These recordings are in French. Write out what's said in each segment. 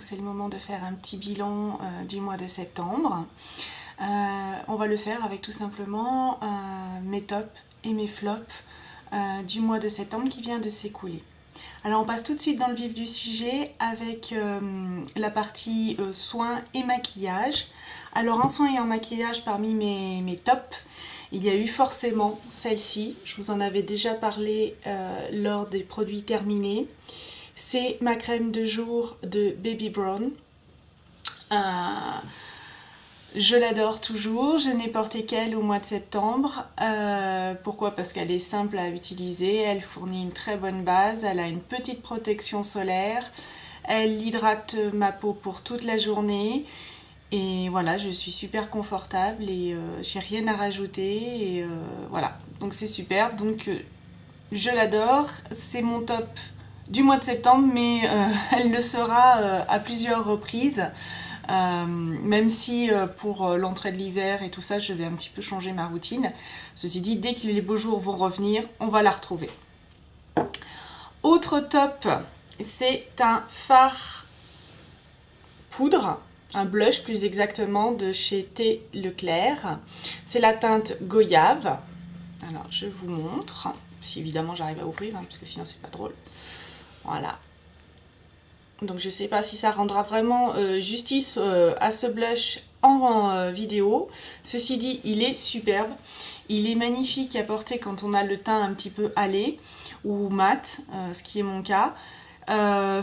donc c'est le moment de faire un petit bilan du mois de septembre. On va le faire avec tout simplement mes tops et mes flops du mois de septembre qui vient de s'écouler. Alors on passe tout de suite dans le vif du sujet avec la partie soins et maquillage. Alors en soins et en maquillage, parmi mes tops, il y a eu forcément celle-ci. Je vous en avais déjà parlé lors des produits terminés. C'est ma crème de jour de Baby Brown. Je l'adore toujours, je n'ai porté qu'elle au mois de septembre. Pourquoi? Parce qu'elle est simple à utiliser, elle fournit une très bonne base, elle a une petite protection solaire, elle hydrate ma peau pour toute la journée. Et voilà, je suis super confortable et j'ai rien à rajouter. Et voilà, donc c'est super. Donc je l'adore, c'est mon top du mois de septembre, mais elle le sera à plusieurs reprises. Même si pour l'entrée de l'hiver et tout ça, je vais un petit peu changer ma routine. Ceci dit, dès que les beaux jours vont revenir, on va la retrouver. Autre top, c'est un fard poudre, un blush plus exactement de chez T. Leclerc. C'est la teinte Goyave. Alors je vous montre, si évidemment j'arrive à ouvrir, parce que sinon c'est pas drôle. Voilà. Donc je sais pas si ça rendra vraiment justice à ce blush en vidéo. Ceci dit, il est superbe. Il est magnifique à porter quand on a le teint un petit peu hâlé ou mat, ce qui est mon cas.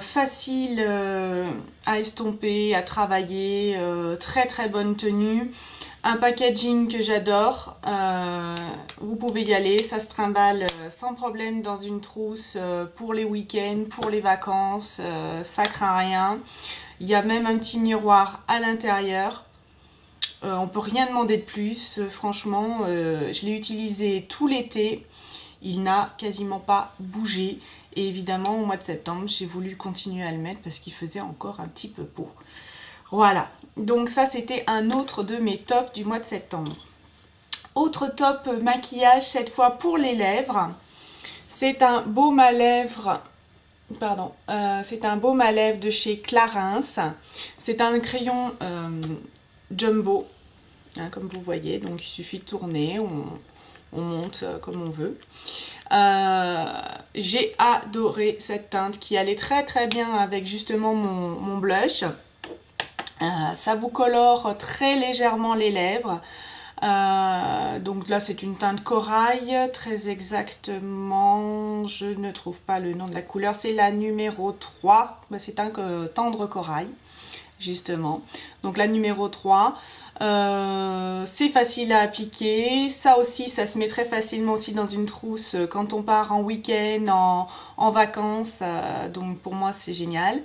Facile à estomper, à travailler, très très bonne tenue. Un packaging que j'adore, vous pouvez y aller, ça se trimballe sans problème dans une trousse pour les week-ends, pour les vacances, ça craint rien. Il y a même un petit miroir à l'intérieur, on peut rien demander de plus, franchement, je l'ai utilisé tout l'été, il n'a quasiment pas bougé. Et évidemment au mois de septembre j'ai voulu continuer à le mettre parce qu'il faisait encore un petit peu beau. Voilà, donc ça c'était un autre de mes tops du mois de septembre. Autre top maquillage, cette fois pour les lèvres. C'est un baume à lèvres, c'est un baume à lèvres de chez Clarins. C'est un crayon jumbo, hein, comme vous voyez, donc il suffit de tourner, on monte comme on veut. J'ai adoré cette teinte qui allait très très bien avec justement mon blush. Ça vous colore très légèrement les lèvres. Donc là c'est une teinte corail, très exactement, je ne trouve pas le nom de la couleur, c'est la numéro 3, c'est un tendre corail justement. Donc la numéro 3, c'est facile à appliquer, ça aussi ça se met très facilement aussi dans une trousse quand on part en week-end, en vacances, donc pour moi c'est génial.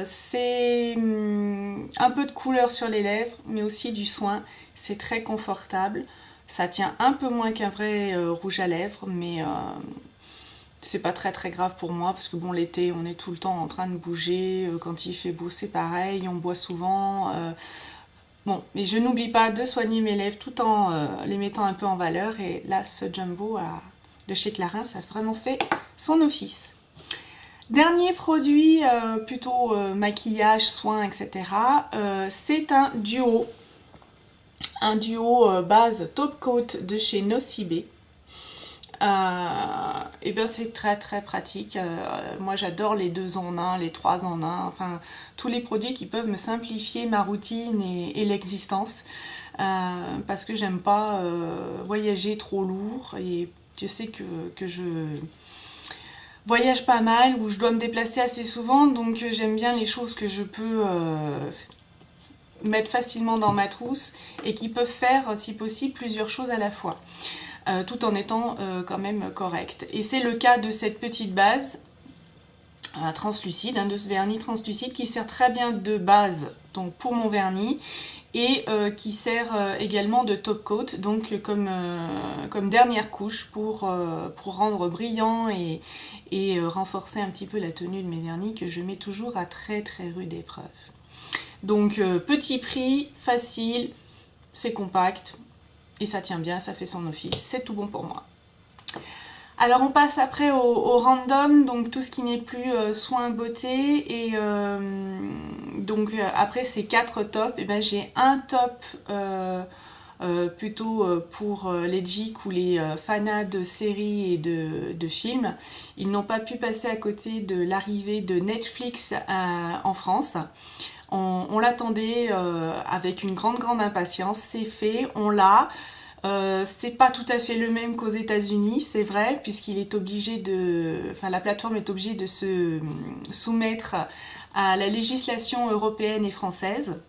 C'est un peu de couleur sur les lèvres mais aussi du soin, c'est très confortable, ça tient un peu moins qu'un vrai rouge à lèvres mais c'est pas très très grave pour moi parce que bon l'été on est tout le temps en train de bouger, quand il fait beau c'est pareil, on boit souvent, bon, mais je n'oublie pas de soigner mes lèvres tout en les mettant un peu en valeur et là ce jumbo de chez Clarins ça a vraiment fait son office. Dernier produit, plutôt maquillage, soins, etc. C'est un duo base top coat de chez Nocibé. Et bien c'est très très pratique. Moi j'adore les 2 en 1, les 3 en 1, enfin tous les produits qui peuvent me simplifier ma routine et l'existence. Parce que j'aime pas voyager trop lourd et je sais que je voyage pas mal, où je dois me déplacer assez souvent, donc j'aime bien les choses que je peux mettre facilement dans ma trousse et qui peuvent faire, si possible, plusieurs choses à la fois, tout en étant quand même correcte. Et c'est le cas de cette petite base translucide, de ce vernis translucide qui sert très bien de base donc pour mon vernis et qui sert également de top coat, donc comme dernière couche pour rendre brillant et renforcer un petit peu la tenue de mes vernis que je mets toujours à très très rude épreuve. Donc petit prix, facile, c'est compact et ça tient bien, ça fait son office, c'est tout bon pour moi. Alors on passe après au random, donc tout ce qui n'est plus soin beauté. Et donc après ces 4 tops, et ben, j'ai un top plutôt pour les geeks ou les fanas de séries et de films. Ils n'ont pas pu passer à côté de l'arrivée de Netflix en France. On l'attendait avec une grande impatience, c'est fait, on l'a. C'est pas tout à fait le même qu'aux États-Unis, c'est vrai, puisqu'il est obligé enfin la plateforme est obligée de se soumettre à la législation européenne et française.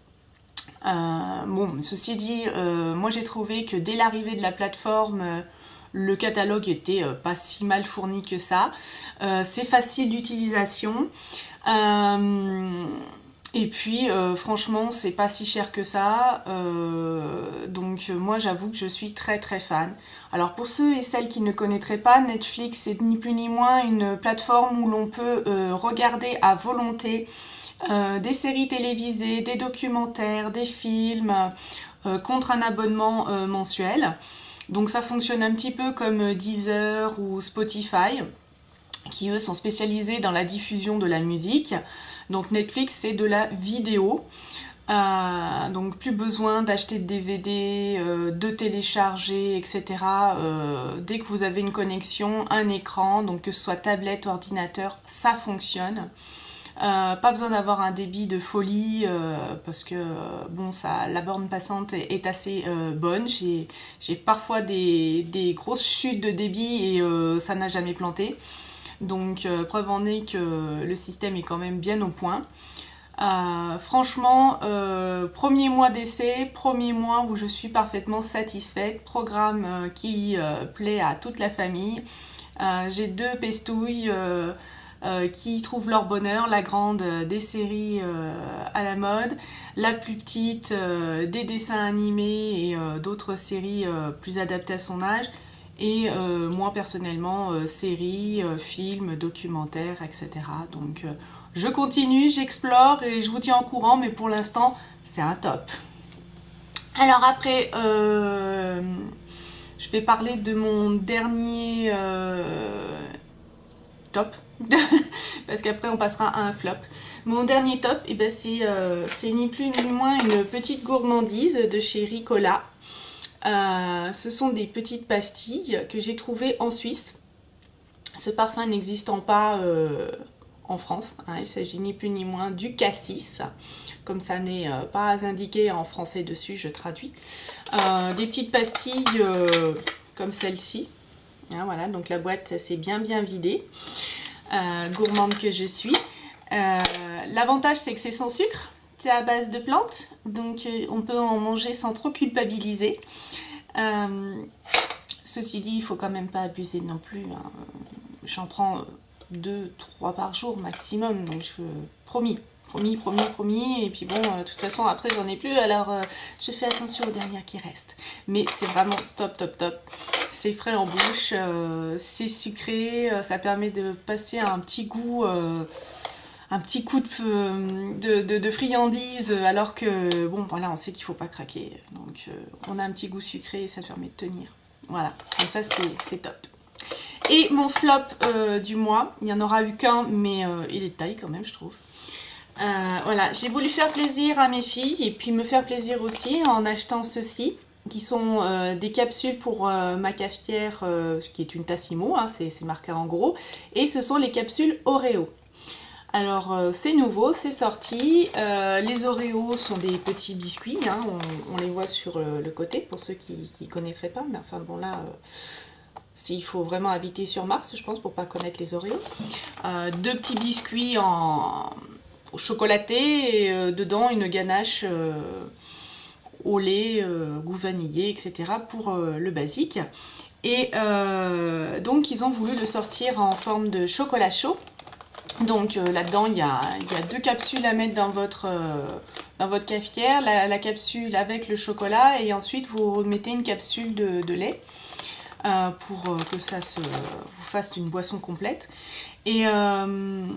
Bon, ceci dit, moi j'ai trouvé que dès l'arrivée de la plateforme, le catalogue était pas si mal fourni que ça. C'est facile d'utilisation. Et puis franchement c'est pas si cher que ça, donc moi j'avoue que je suis très fan. Alors pour ceux et celles qui ne connaîtraient pas, Netflix c'est ni plus ni moins une plateforme où l'on peut regarder à volonté des séries télévisées, des documentaires, des films, contre un abonnement mensuel. Donc ça fonctionne un petit peu comme Deezer ou Spotify, qui eux sont spécialisés dans la diffusion de la musique. Donc Netflix c'est de la vidéo, donc plus besoin d'acheter de DVD, de télécharger, etc. Dès que vous avez une connexion, un écran, donc que ce soit tablette, ordinateur, ça fonctionne. Pas besoin d'avoir un débit de folie parce que bon, la borne passante est assez bonne. J'ai parfois des grosses chutes de débit et ça n'a jamais planté. Donc preuve en est que le système est quand même bien au point. Franchement, premier mois d'essai, premier mois où je suis parfaitement satisfaite. Programme qui plaît à toute la famille. J'ai 2 pestouilles qui trouvent leur bonheur. La grande des séries à la mode, la plus petite des dessins animés et d'autres séries plus adaptées à son âge. Et moi personnellement, séries, films, documentaires, etc. Donc je continue, j'explore et je vous tiens au courant, mais pour l'instant, c'est un top. Alors après, je vais parler de mon dernier top, parce qu'après on passera à un flop. Mon dernier top, eh ben, c'est ni plus ni moins une petite gourmandise de chez Ricola. Ce sont des petites pastilles que j'ai trouvées en Suisse. Ce parfum n'existant pas en France, hein, il s'agit ni plus ni moins du cassis. Comme ça n'est pas indiqué en français dessus, je traduis. Des petites pastilles comme celle-ci. Hein, voilà, donc la boîte s'est bien vidée. Gourmande que je suis. L'avantage c'est que c'est sans sucre. C'est à base de plantes, donc on peut en manger sans trop culpabiliser. Ceci dit, il faut quand même pas abuser non plus. Hein. J'en prends 2-3 par jour maximum, donc promis. Et puis bon, de toute façon après j'en ai plus, alors je fais attention aux dernières qui restent. Mais c'est vraiment top. C'est frais en bouche, c'est sucré, ça permet de passer un petit goût... un petit coup de friandise, alors que, bon, voilà, on sait qu'il ne faut pas craquer. Donc, on a un petit goût sucré et ça permet de tenir. Voilà, donc ça, c'est top. Et mon flop du mois, il n'y en aura eu qu'un, mais il est de taille quand même, je trouve. Voilà, j'ai voulu faire plaisir à mes filles et puis me faire plaisir aussi en achetant ceci, qui sont des capsules pour ma cafetière, qui est une Tassimo, hein, c'est marqué en gros, et ce sont les capsules Oreo. Alors c'est nouveau, c'est sorti, les Oreos sont des petits biscuits, hein, on les voit sur le côté pour ceux qui ne connaîtraient pas, mais enfin bon là, il faut vraiment habiter sur Mars je pense pour pas connaître les Oreos. 2 petits biscuits au chocolaté et dedans une ganache au lait, goût vanillé, etc. pour le basique. Et donc ils ont voulu le sortir en forme de chocolat chaud. Donc là-dedans, il y a 2 capsules à mettre dans votre cafetière, la capsule avec le chocolat et ensuite vous mettez une capsule de lait pour que ça vous fasse une boisson complète. Et ben,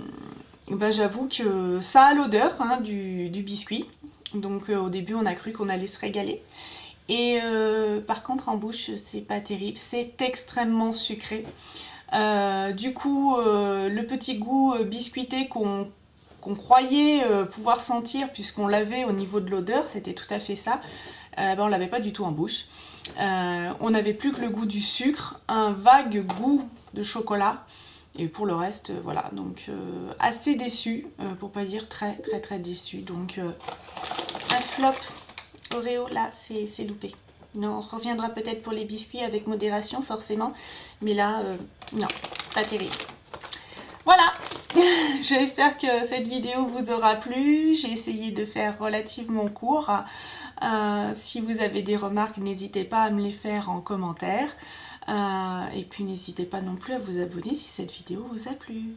j'avoue que ça a l'odeur hein, du biscuit. Donc au début, on a cru qu'on allait se régaler. Et par contre, en bouche, c'est pas terrible. C'est extrêmement sucré. Du coup, le petit goût biscuité qu'on croyait pouvoir sentir puisqu'on l'avait au niveau de l'odeur, c'était tout à fait ça. On l'avait pas du tout en bouche. On n'avait plus que le goût du sucre, un vague goût de chocolat. Et pour le reste, voilà, donc assez déçu, pour pas dire très très très déçu. Donc un flop Oreo, là, c'est loupé. Non, on reviendra peut-être pour les biscuits avec modération, forcément. Mais là, non, pas terrible. Voilà, j'espère que cette vidéo vous aura plu. J'ai essayé de faire relativement court. Si vous avez des remarques, n'hésitez pas à me les faire en commentaire. Et puis n'hésitez pas non plus à vous abonner si cette vidéo vous a plu.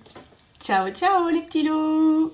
Ciao, ciao les petits loups!